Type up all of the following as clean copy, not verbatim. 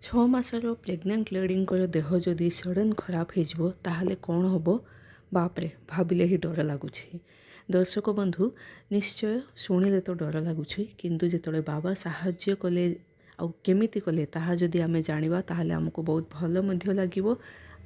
छः मासर प्रेग्नेंट लेडींकर देह जदि सडन खराब हो ताहले कौन हम बापरे भाविले ही डर लगुच। दर्शक बंधु निश्चय शुणिले तो डर लगुच किंतु जिते बाबा साहाय्य कले आउ केमिति कले ताहा जदि आमे जानिबा ताहले हमको बहुत भल मध्य लागिबो।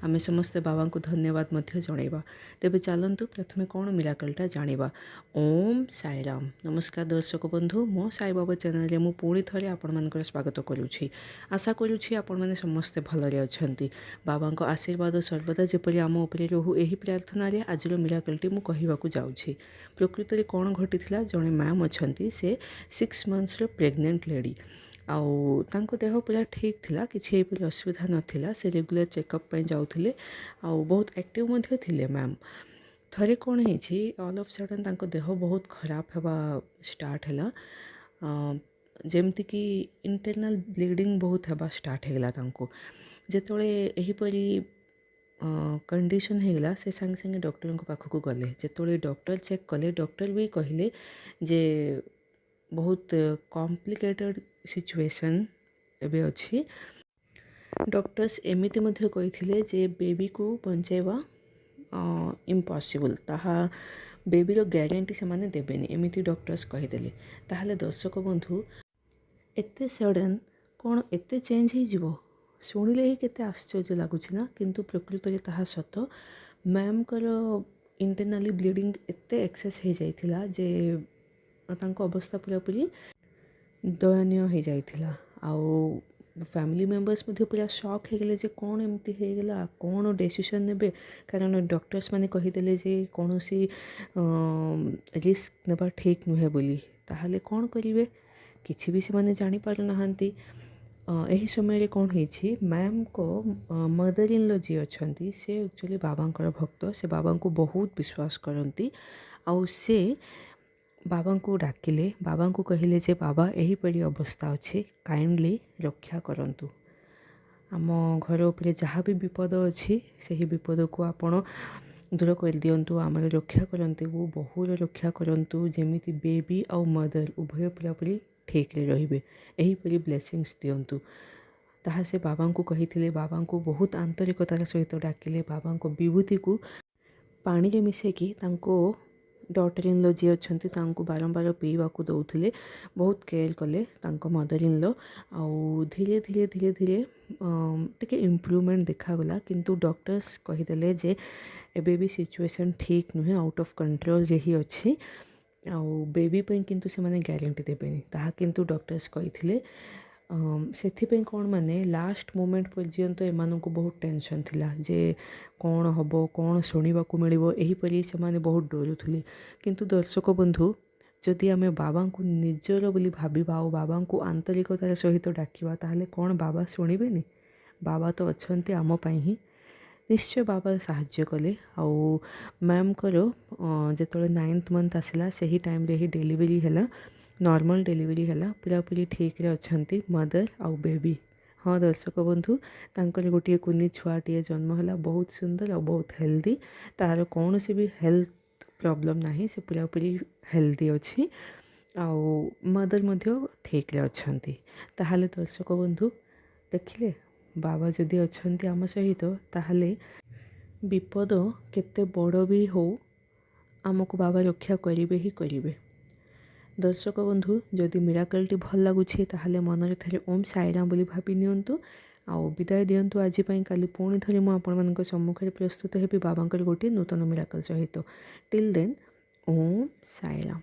आमे समस्ते बाबा को धन्यवाद मध्य जणैबा। तेबे चलंतु प्रथमे कौन मिराकलटा जानिबा। ओम साई राम। नमस्कार दर्शक बंधु, मो साई बाबा चैनल रे मु पुणी थरे आपण मानकर स्वागत करूछि। आशा करूछि आपण माने समस्ते भलरे अछंती। बाबा को आशीर्वाद सर्वदा जेपरि आम उपरे रहू एही प्रार्थना रे आजिर मिराकलटी मु कहिबाकू जाउछि। प्रकृत रे कोन घटिथिला, जणे मैम अछंती से 6 मंथ्स रो प्रेग्नेंट लेडी आउ तांको देह पूरा ठीक थिला, किछि एपरि असुविधा नथिला। से रेगुलर चेकअप पय जाउथिले आउ बहुत एक्टिव मध्य थिले मैम। थरे कौन है ऑल ऑफ सडन तांको देह बहुत खराब हेबा स्टार्ट हैला। जेमती कि इंटरनल ब्लीडिंग बहुत हेबा स्टार्ट हैला तांको। जेतोळे एहीपरि कंडीशन हैला से संगे संगे डॉक्टर को पाखक गले। जेतोळे डॉक्टर चेक कले, डॉक्टर भी कहले जे बहुत कॉम्प्लिकेटेड सिचुएशन एबे अछि। डॉक्टर्स एमिति मध्य कहिथिले जे बेबी को बंचाइबा इम्पॉसिबल, ताहा बेबीर ग्यारंटी से माने देबेनी, एमिति डॉक्टर्स कहिदेले। ताहले दर्शक बंधु एते सडन कौन एते चेंज हो जिवो शुणिले ही केते आश्चर्य लगुच ना, किंतु प्रकृत रे ताहा सत। मैम कर इंटरनली ब्लीडिंग एते एक्सेस हो जाइथिला जे तांको अवस्था पूरा पूरी दयनीय हो जाइथिला। आउ फैमिली मेंबर्स मध्य पूरा शॉक हो गले जे कौन एमती हो गला, कौन डिसीजन नेबे। कारण डॉक्टर्स माने कहिदेले जे कौनसी रिस्क नेबा ठीक नुहे बोली। ताहले कौन करिवे किछि भी से माने जानि पारु नहांती। एही समय रे कौन होइछि, मैम को मदर इन लॉ जी अछंती से एक्चुअली बाबांकर भक्त। से बाबा को बहुत विश्वास करती। आउ से बाबा को डाकिले, बाबा को कहिले जे बाबा एही परी अवस्था अच्छे, काइंडली रक्षा करंतु। आम घर उपरे जहाँ भी विपद अच्छी से विपद को आपण दूर कर दिंतु, आम रक्षा करते वो बहुर रक्षा करंतु। जेमिति बेबी आउ मदर उभय पूरापूरी ठीक रे रहिबे, एहीपरी ब्लेसिंग्स दिंतु। ताहा से बाबा को कही, बाबा को बहुत आंतरिकतार सहित डाकिले। बाबा को विभूति को पानी रे मिसेकी तांको डॉटर इन लॉ जी अच्छी बारंबार पीवा को दौले, बहुत केयर कले तांको मदर इन लॉ। आउ धीरे धीरे धीरे धीरे टिके इम्प्रूवमेंट देखागला। किंतु डॉक्टर्स कहीदेले जे एबे भी सिचुएशन ठीक नुहे, आउट ऑफ कंट्रोल रे ही अच्छी। आउ बेबी पे किंतु से माने ग्यारंटी देबेनी ताहा किंतु डॉक्टर्स कहिथिले। सेथिपे कौन माने लास्ट मोमेंट पर्यंत एमानन को बहुत टेंशन थिला जे कौन हबो, कौन शुणा को मिलिबो, एहीपरि से माने बहुत डरुथिले। किंतु दर्शक बंधु जदि आमे बाबा को निजर बोली भाबिबा और बाबा को आंतरिकतार सहित डाकिबा ताहले कौन बाबा शुणिबेनी। बाबा तो अछंती आम पई ही। निश्चय बाबा साहाय्य कले। आउ मैम करो जेतोळे 9th मंथ आसला सही टाइम रे ही डिलीवरी हैला, नॉर्मल डिलीवरी हैला, पूरापूरी ठीक रे अछंती मदर आउ बेबी। हाँ दर्शक बंधु तांकर गोटे कुनी छुआटीए जन्म हैला, बहुत सुंदर और बहुत हेल्दी। तार कौन से भी हेल्थ प्रॉब्लम नाही, से पूरापूरी हेल्दी अच्छी। आउ मदर मध्य ठीक रे अछंती। ताहले दर्शक बंधु देखिले बाबा जदि अछंती आम सहित, ताहले विपद केते बड़ भी हो आमको बाबा रक्षा करिवे ही करिवे। दर्शक बंधु जदि मिराकलटी भल लगुछि ताहले मनरे थरे ओम साईराम बोली भाबी नियंतु। आउ विदाय दियंतु आज पाई। काली पुणी थरे मु आपण मानक सम्मुखरे प्रस्तुत हेबी बाबांकर गोटे नूतन मिराकल सहित। Till then Om Sairam.